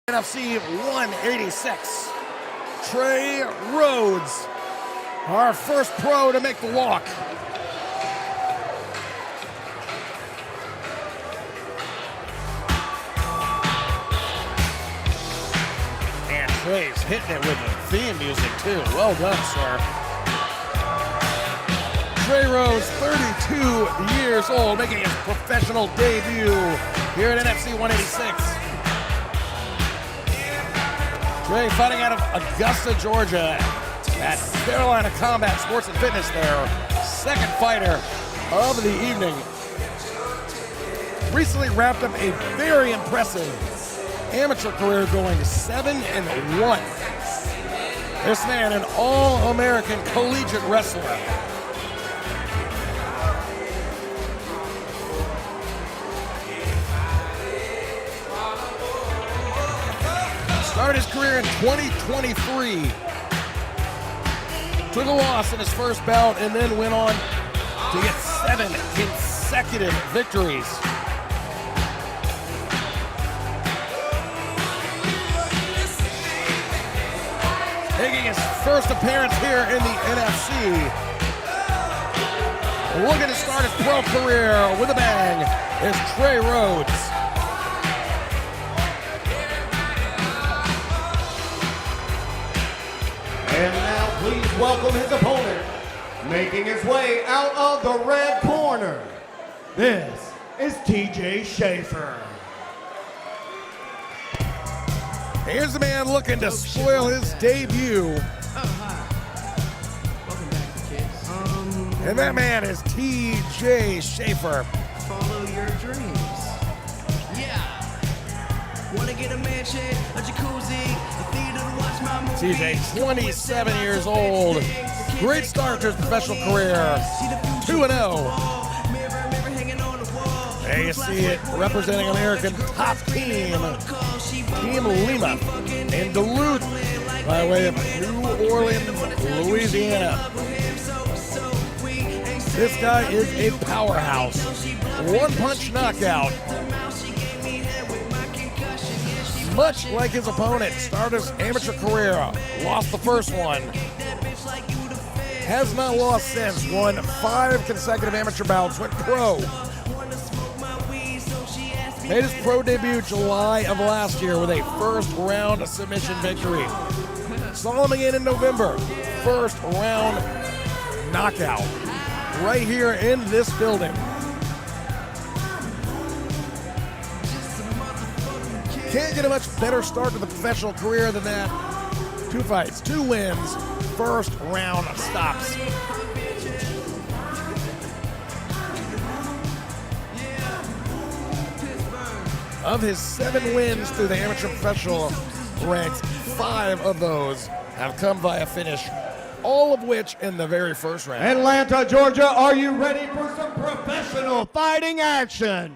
NFC 186, Trey Rhodes, our first pro to make the walk. And Trey's hitting it with the theme music too. Well done, sir. Trey Rhodes, 32 years old, making his professional debut here at NFC 186. Trey fighting out of Augusta, Georgia at Carolina Combat Sports and Fitness, their second fighter of the evening. Recently wrapped up a very impressive amateur career going 7-1. This man, an all-American collegiate wrestler. Started his career in 2023. Took a loss in his first bout and then went on to get 7 consecutive victories. Making his first appearance here in the NFC. Looking to start his pro career with a bang is Trey Rhodes. And now please welcome his opponent, making his way out of the red corner. This is TJ Schaefer. Here's the man looking to spoil his debut. Welcome back, kids. And that man is TJ Schaefer. Follow your dreams. Yeah. Wanna get a mansion, a jacuzzi, a theater to watch my movie. TJ, 27 years old. Great start to his professional career. 2-0. There you see it, representing American top team, Team Lima, in Duluth, by way of New Orleans, Louisiana. This guy is a powerhouse. One-punch knockout. Much like his opponent, started his amateur career, lost the first one. Has not lost since, won 5 consecutive amateur bouts, went pro. Made his pro debut July of last year with a first round submission victory. Saw him again in November, first round knockout, right here in this building. Can't get a much better start to the professional career than that. 2 fights, 2 wins, first round stops. Of his 7 wins through the amateur professional ranks, 5 of those have come via finish, all of which in the very first round. Atlanta, Georgia, are you ready for some professional fighting action?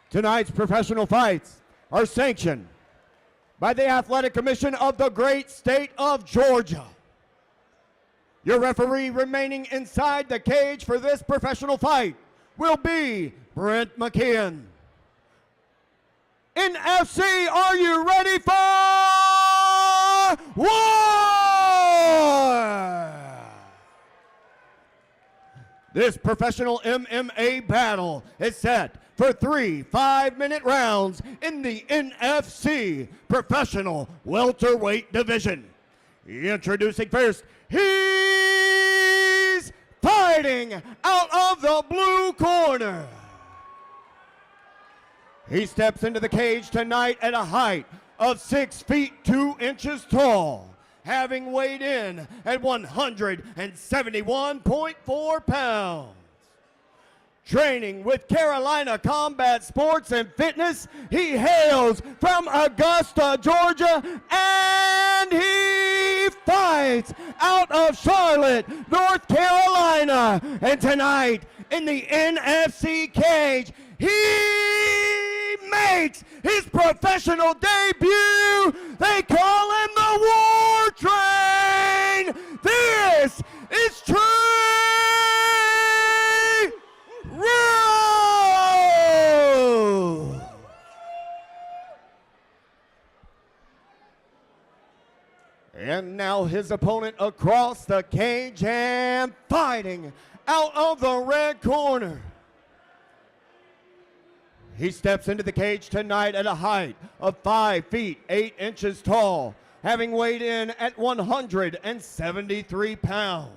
Tonight's professional fights are sanctioned by the Athletic Commission of the great state of Georgia. Your referee remaining inside the cage for this professional fight will be Brent McKeon. NFC, are you ready for war? This professional MMA battle is set for 3 5-minute rounds in the NFC Professional Welterweight Division. Introducing first, he's fighting out of the blue corner. He steps into the cage tonight at a height of 6 feet 2 inches tall, having weighed in at 171.4 pounds. Training with Carolina Combat Sports and Fitness, he hails from Augusta, Georgia, and he fights out of Charlotte, North Carolina. And tonight, in the NFC cage, he makes his professional debut. They call him the War Train. This is Trey Rhodes. And now his opponent across the cage and fighting out of the red corner. He steps into the cage tonight at a height of 5 feet 8 inches tall, having weighed in at 173 pounds.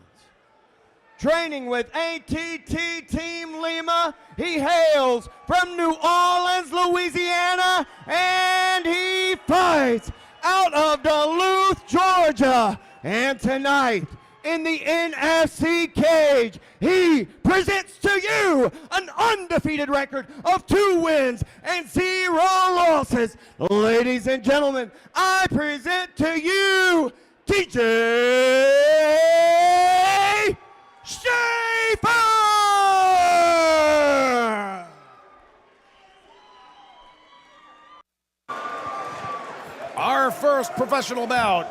Training with ATT Team Lima, he hails from New Orleans, Louisiana, and he fights out of Duluth, Georgia. And tonight, in the NFC cage, he presents to you an undefeated record of 2 wins and 0 losses. Ladies and gentlemen, I present to you TJ Schaefer! Our first professional bout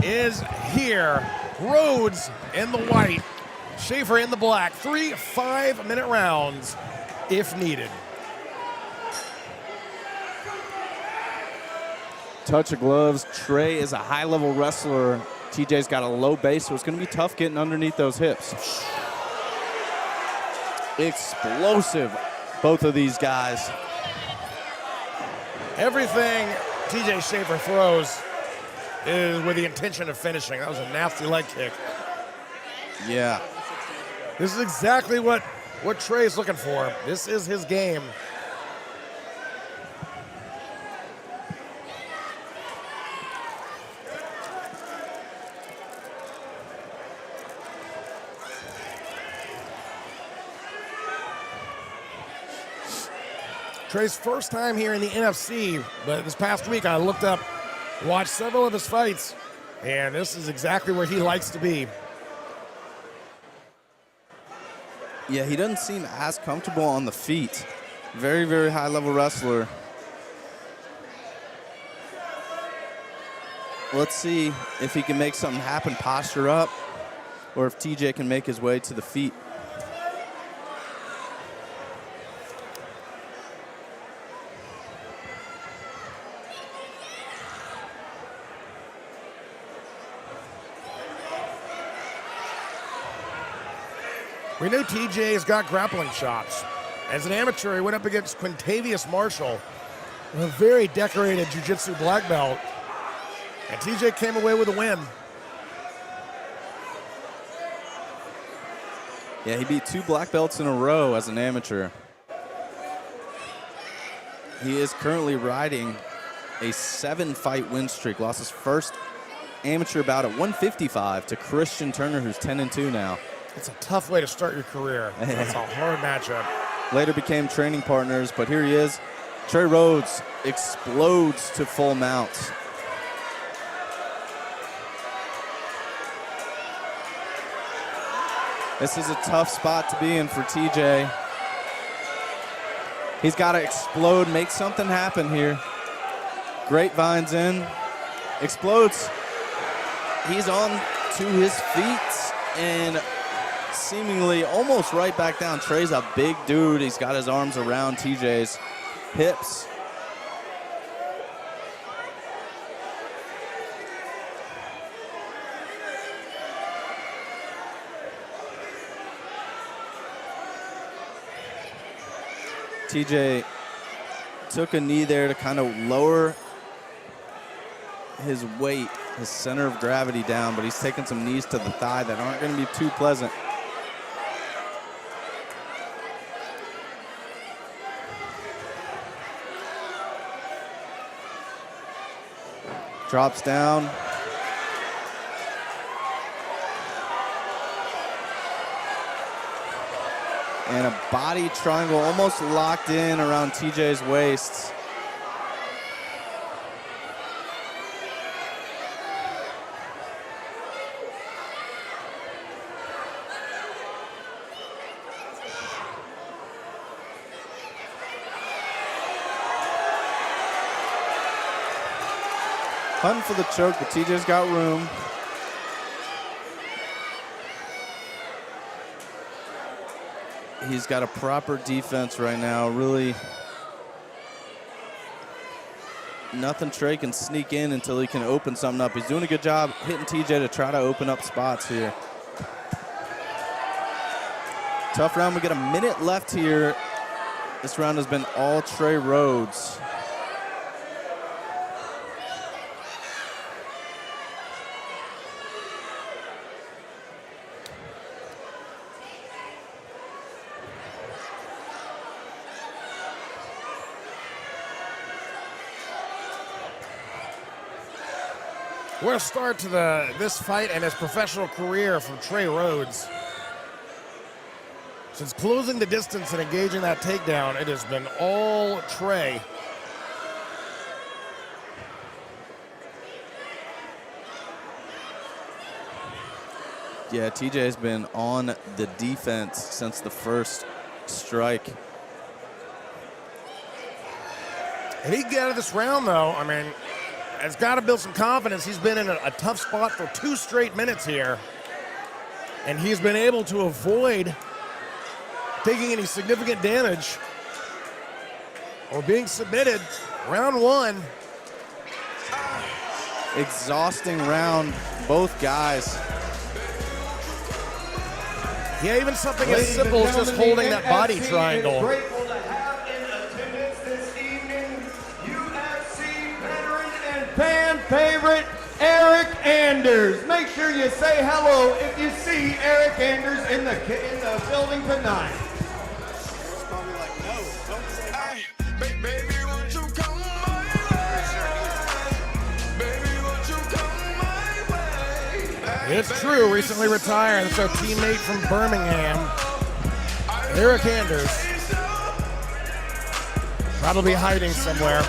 is here. Rhodes in the white, Schaefer in the black. 3 5-minute rounds if needed. Touch of gloves. Trey is a high-level wrestler. TJ's got a low base, so it's going to be tough getting underneath those hips. Explosive, both of these guys. Everything TJ Schaefer throws is with the intention of finishing. That was a nasty leg kick. Yeah. This is exactly what Trey's looking for. This is his game. Trey's first time here in the NFC, but this past week I looked up, watched several of his fights, and this is exactly where he likes to be. Yeah, he doesn't seem as comfortable on the feet. Very, very high-level wrestler. Let's see if he can make something happen, posture up, or if TJ can make his way to the feet. We knew TJ's got grappling chops. As an amateur, he went up against Quintavious Marshall, a very decorated jiu-jitsu black belt, and TJ came away with a win. Yeah, he beat 2 black belts in a row as an amateur. He is currently riding a 7-fight win streak. Lost his first amateur bout at 155 to Christian Turner, who's 10-2 now. It's a tough way to start your career. It's a hard matchup. Later became training partners, but here he is. Trey Rhodes explodes to full mount. This is a tough spot to be in for TJ. He's got to explode, make something happen here. Grapevines in, explodes. He's on to his feet and seemingly almost right back down. Trey's a big dude. He's got his arms around TJ's hips. TJ took a knee there to kind of lower his weight, his center of gravity down, but he's taking some knees to the thigh that aren't going to be too pleasant. Drops down. And a body triangle almost locked in around TJ's waist. Hunting for the choke, but TJ's got room. He's got a proper defense right now, really nothing Trey can sneak in until he can open something up. He's doing a good job hitting TJ to try to open up spots here. Tough round. We got a minute left here. This round has been all Trey Rhodes. What a start to this fight and his professional career from Trey Rhodes. Since closing the distance and engaging that takedown, it has been all Trey. Yeah, TJ has been on the defense since the first strike. And he can get out of this round, though. I mean, has got to build some confidence. He's been in a tough spot for 2 straight minutes here. And he's been able to avoid taking any significant damage or being submitted. Round 1. Exhausting round, both guys. Yeah, even something as simple as just holding that body triangle. Grateful to have in attendance this evening UFC veteran and fan favorite Eric Anders. Make sure you say hello if you see Eric Anders in the building tonight. Probably like, no, don't say hi. Baby, won't you come my way? Baby, won't you come my way? It's true, recently retired. That's our teammate from Birmingham, Eric Anders. Probably hiding somewhere.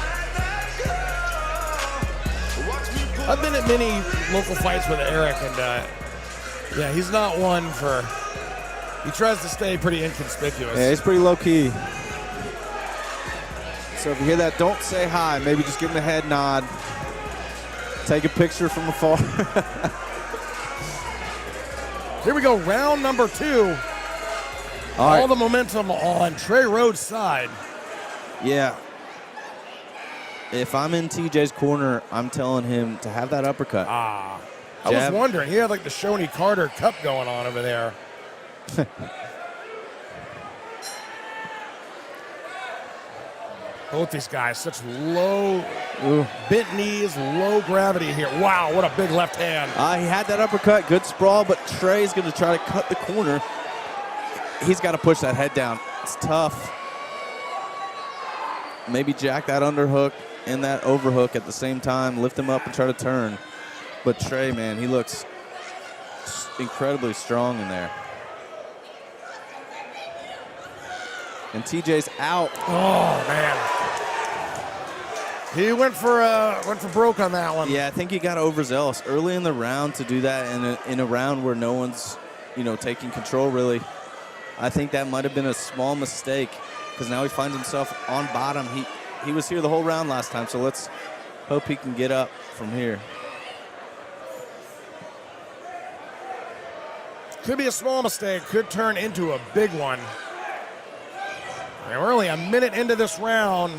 I've been at many local fights with Eric, and yeah, he's not one for, he tries to stay pretty inconspicuous. Yeah, he's pretty low key. So if you hear that, don't say hi. Maybe just give him a head nod. Take a picture from afar. Here we go, round number 2. All the momentum on Trey Rhodes' side. Yeah. If I'm in TJ's corner, I'm telling him to have that uppercut. I was wondering, he had like the Shoney Carter Cup going on over there. Both these guys, such low, bent knees, low gravity here. Wow, what a big left hand. He had that uppercut, good sprawl, but Trey's going to try to cut the corner. He's got to push that head down. It's tough. Maybe jack that underhook and that overhook at the same time, lift him up and try to turn. But Trey, man, he looks incredibly strong in there. And TJ's out. Oh, man. He went for broke on that one. Yeah, I think he got overzealous early in the round to do that in a round where no one's, taking control really. I think that might have been a small mistake because now he finds himself on bottom. He was here the whole round last time, so let's hope he can get up from here. Could be a small mistake, could turn into a big one. And we're only a minute into this round.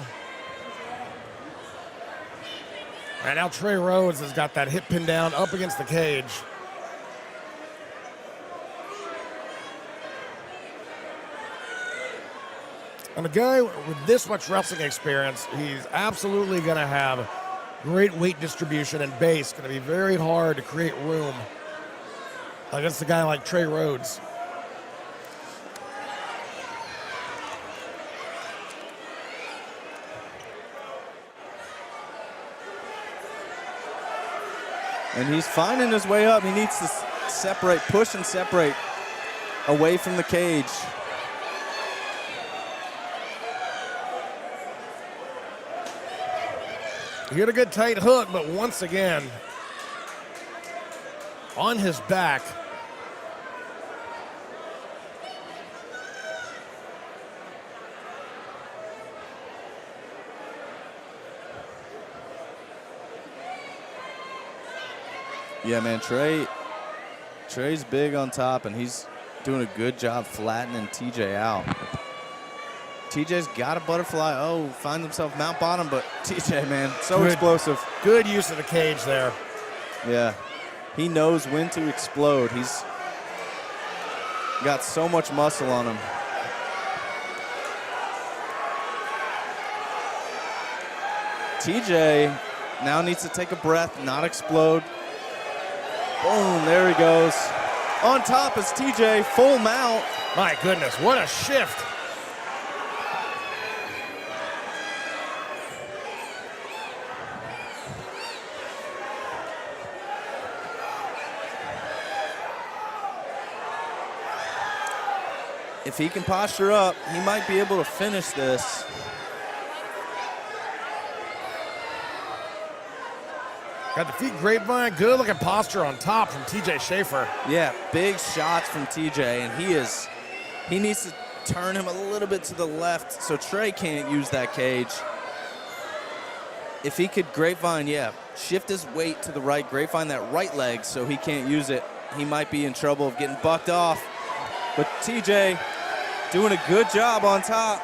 And now Trey Rhodes has got that hip pin down up against the cage. And a guy with this much wrestling experience, he's absolutely going to have great weight distribution and base. Going to be very hard to create room against a guy like Trey Rhodes. And he's finding his way up. He needs to separate, push and separate away from the cage. He hit a good tight hook, but once again, on his back. Yeah, man, Trey's big on top, and he's doing a good job flattening TJ out. TJ's got a butterfly. Oh, finds himself mount bottom, but TJ, man, so Good. explosive. Good use of the cage there. Yeah, he knows when to explode. He's got so much muscle on him. TJ now needs to take a breath, not explode. Boom, there he goes. On top is TJ, full mount. My goodness, what a shift. If he can posture up, he might be able to finish this. Got the feet grapevine, good looking posture on top from TJ Schaefer. Yeah, big shots from TJ, and he needs to turn him a little bit to the left so Trey can't use that cage. If he could grapevine, shift his weight to the right, grapevine that right leg so he can't use it, he might be in trouble of getting bucked off. But TJ doing a good job on top.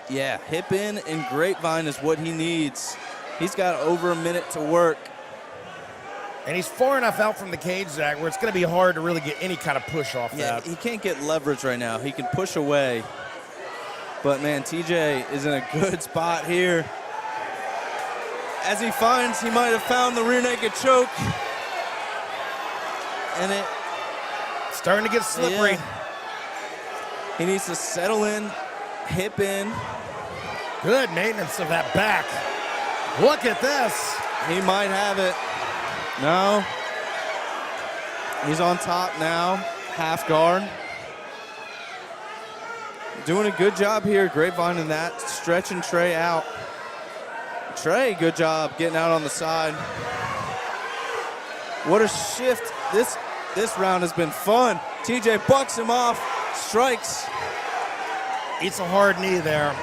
Yeah, hip in and grapevine is what he needs. He's got over a minute to work. And he's far enough out from the cage, Zach, where it's going to be hard to really get any kind of push off Yeah, that. he can't get leverage right now. He can push away. But, man, TJ is in a good spot here. As he finds, he might have found the rear naked choke. And it... Starting to get slippery. Yeah. He needs to settle in, hip in. Good maintenance of that back. Look at this. He might have it. No. He's on top now, half guard. Doing a good job here, grapevine in that, stretching Trey out. Trey, good job getting out on the side. What a shift. This round has been fun. TJ bucks him off, strikes. Eats a hard knee there.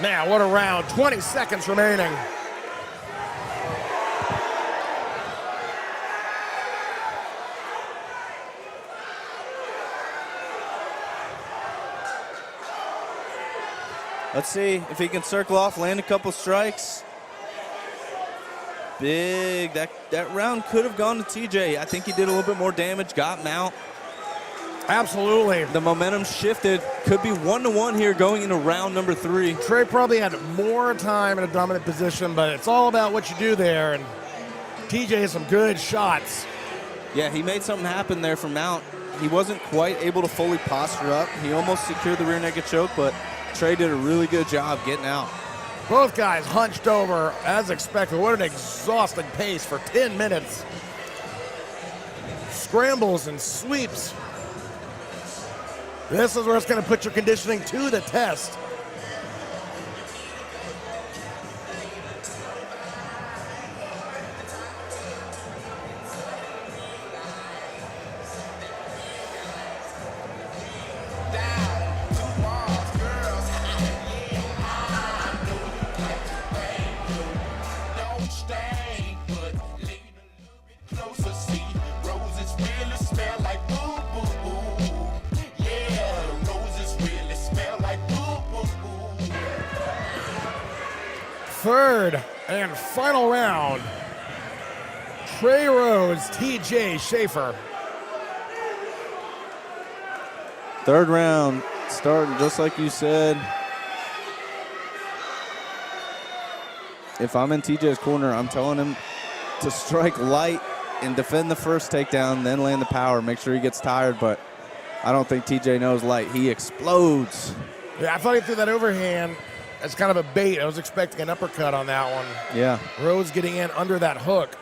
Man, what a round. 20 seconds remaining. Let's see if he can circle off, land a couple strikes. Big, that round could have gone to TJ. I think he did a little bit more damage, got mount. Absolutely. The momentum shifted. Could be 1-1 here going into round number 3. Trey probably had more time in a dominant position, but it's all about what you do there. And TJ has some good shots. Yeah, he made something happen there for mount. He wasn't quite able to fully posture up. He almost secured the rear naked choke, but Trey did a really good job getting out. Both guys hunched over as expected. What an exhausting pace for 10 minutes. Scrambles and sweeps. This is where it's going to put your conditioning to the test. Third and final round. Trey Rhodes, TJ Schaefer. Third round, starting just like you said. If I'm in TJ's corner, I'm telling him to strike light and defend the first takedown, then land the power. Make sure he gets tired, but I don't think TJ knows light. He explodes. Yeah, I thought he threw that overhand as kind of a bait. I was expecting an uppercut on that one. Yeah. Rhodes getting in under that hook.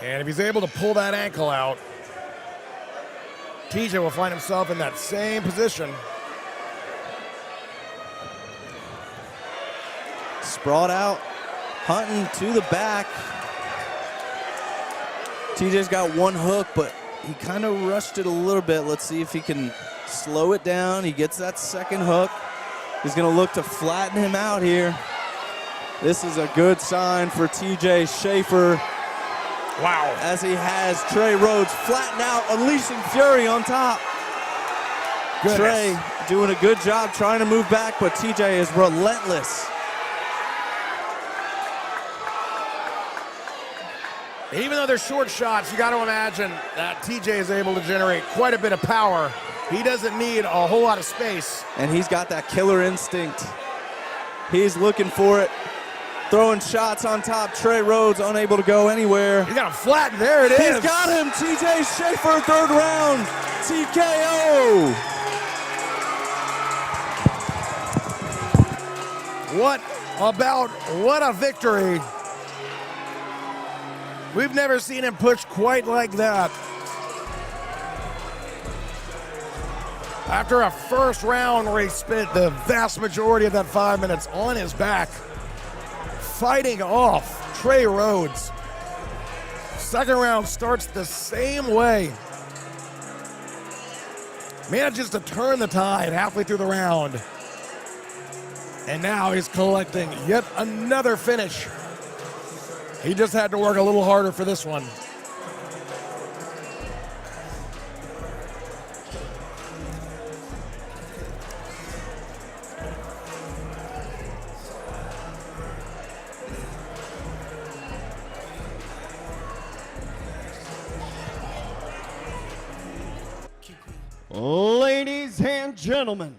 And if he's able to pull that ankle out, TJ will find himself in that same position. Sprawled out, hunting to the back. TJ's got one hook, but he kind of rushed it a little bit. Let's see if he can slow it down. He gets that second hook. He's going to look to flatten him out here. This is a good sign for TJ Schaefer. Wow. As he has Trey Rhodes flatten out, unleashing fury on top. Goodness. Trey doing a good job trying to move back, but TJ is relentless. Even though they're short shots, you got to imagine that TJ is able to generate quite a bit of power. He doesn't need a whole lot of space. And he's got that killer instinct. He's looking for it. Throwing shots on top. Trey Rhodes unable to go anywhere. He's got him flat. There it is. He's got him. TJ Schaefer, third round. TKO. What a victory. We've never seen him push quite like that. After a first round where he spent the vast majority of that 5 minutes on his back, fighting off Trey Rhodes. Second round starts the same way. Manages to turn the tide halfway through the round. And now he's collecting yet another finish. He just had to work a little harder for this one. Ladies and gentlemen,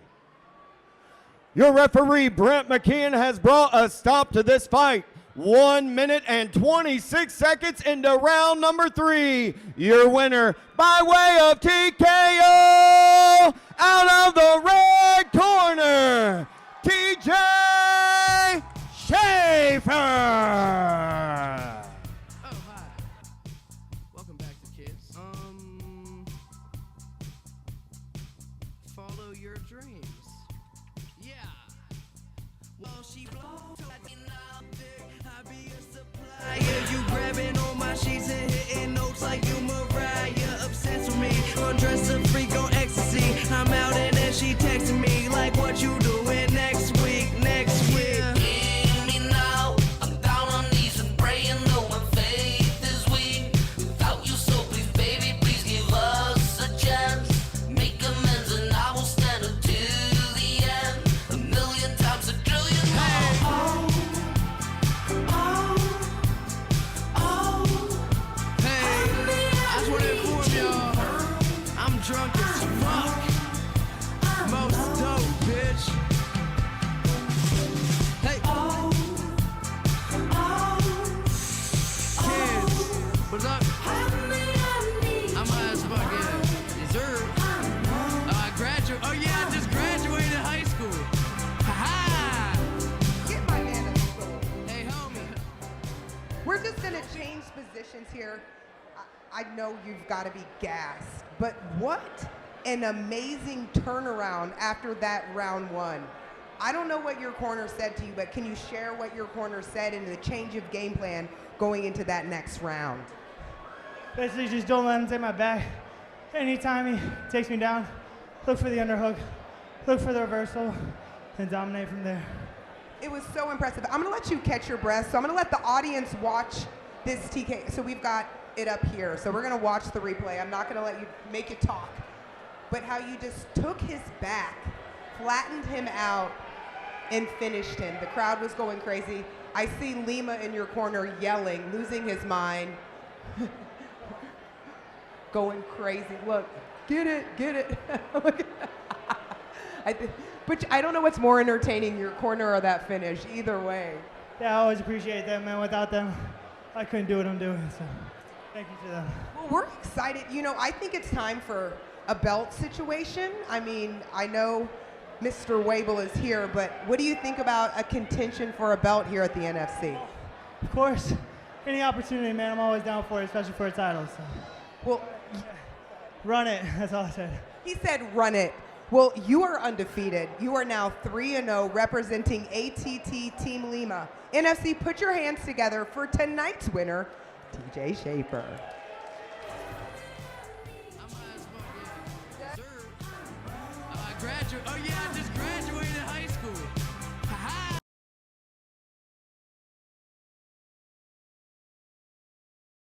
your referee, Brent McKeon, has brought a stop to this fight. 1 minute and 26 seconds into round number 3. Your winner by way of TKO out of the red corner, TJ Schaefer. Oh, hi. Welcome back to kids. Follow your dreams. Yeah. Well, she blows like an optic. I be a supplier. You grabbing on my sheets and hitting notes like you Mariah. Obsessed with me. Undress a freak on ecstasy. I'm out and then she texting me like what you doing next week. Next week. Drunk as fuck. Most dope, bitch. Hey. Kids, what's up? I'm high as fuck, yeah. Dessert. Oh yeah, I just graduated high school. Ha-ha. Get my man in the school. Hey, homie. We're just gonna change positions here. I know you've got to be gassed, but what an amazing turnaround after that round 1. I don't know what your corner said to you, but can you share what your corner said and the change of game plan going into that next round? Basically, just don't let him take my back. Anytime he takes me down, look for the underhook, look for the reversal, and dominate from there. It was so impressive. I'm gonna let you catch your breath, so I'm gonna let the audience watch this TK. So we've got it up here, so we're gonna watch the replay. I'm not gonna let you make it talk, but how you just took his back, flattened him out, and finished him. The crowd was going crazy. I see Lima in your corner yelling, losing his mind, going crazy. Look, get it, get it. But I don't know what's more entertaining, your corner or that finish, either way. Yeah, I always appreciate them, man. Without them, I couldn't do what I'm doing, so thank you to them. Well, we're excited. You know, I think it's time for a belt situation. I mean, I know Mr. Wable is here, but what do you think about a contention for a belt here at the NFC? Of course, any opportunity, man, I'm always down for it, especially for a title. So. Well, Run it, that's all I said. he said run it. Well, you are undefeated. You are now 3-0 representing ATT Team Lima. NFC, put your hands together for tonight's winner, TJ Schaefer. Oh yeah, I just